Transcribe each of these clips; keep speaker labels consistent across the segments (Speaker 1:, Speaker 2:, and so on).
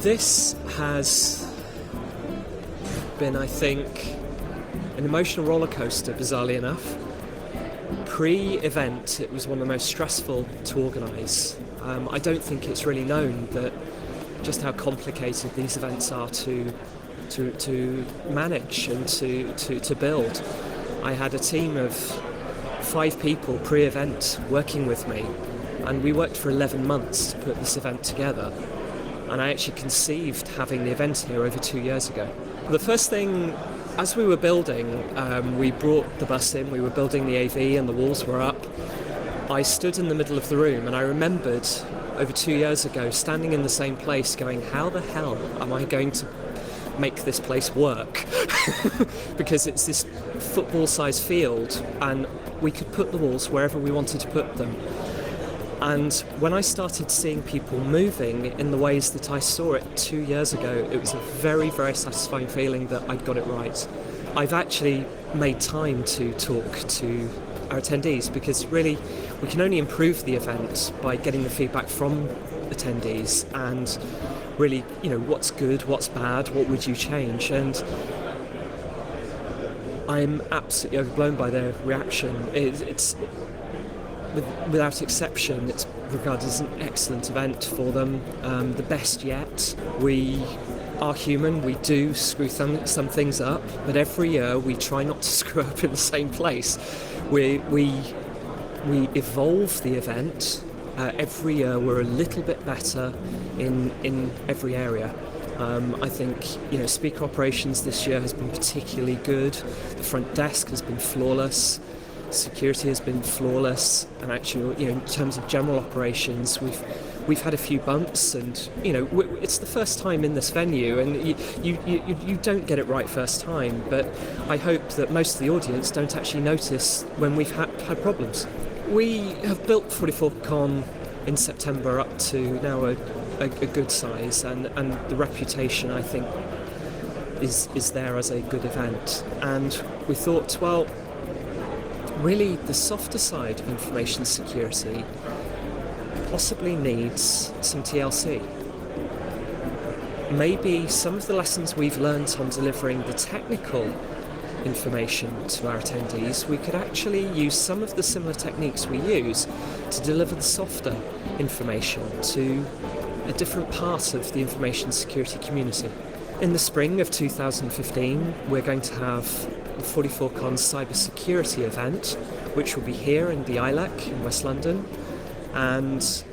Speaker 1: This has been, I think, an emotional roller coaster, bizarrely enough. Pre-event, it was one of the most stressful to organise. I don't think it's really known that just how complicated these events are to manage and to build. I had a team of 5 people pre-event working with me, and we worked for 11 months to put this event together. And I actually conceived having the event here over 2 years ago. The first thing, as we were building, we brought the bus in, we were building the AV and the walls were up. I stood in the middle of the room and I remembered over 2 years ago standing in the same place going, how the hell am I going to make this place work? Because it's this football-sized field and we could put the walls wherever we wanted to put them. And when I started seeing people moving in the ways that I saw it 2 years ago, it was a very, very satisfying feeling that I'd got it right. I've actually made time to talk to our attendees because really we can only improve the event by getting the feedback from attendees and really, what's good, what's bad, what would you change? And I'm absolutely overblown by their reaction. It's without exception, it's regarded as an excellent event for them, the best yet. We are human, we do screw some things up, but every year we try not to screw up in the same place. We evolve the event. Every year we're a little bit better in every area. I think speaker operations this year has been particularly good. The front desk has been flawless. Security has been flawless, and actually, in terms of general operations, we've had a few bumps, and it's the first time in this venue, and you don't get it right first time. But I hope that most of the audience don't actually notice when we've had problems. We have built 44Con in September up to now a good size, and the reputation, I think, is there as a good event. And we thought, well, really the softer side of information security possibly needs some TLC. Maybe some of the lessons we've learned on delivering the technical information to our attendees, we could actually use some of the similar techniques we use to deliver the softer information to a different part of the information security community. In the spring of 2015, we're going to have the 44Con cybersecurity event, which will be here in the ILEC in West London, and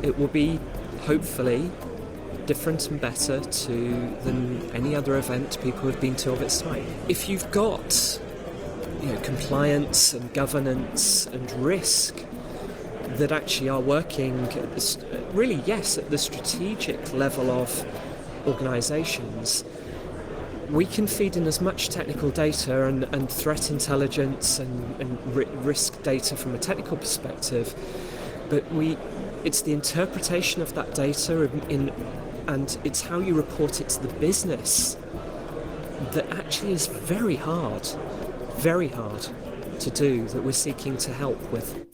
Speaker 1: it will be hopefully different and better than any other event people have been to of its type. If you've got compliance and governance and risk that actually are working at the strategic level of organisations, we can feed in as much technical data and threat intelligence and risk data from a technical perspective, but it's the interpretation of that data and it's how you report it to the business that actually is very hard to do, that we're seeking to help with.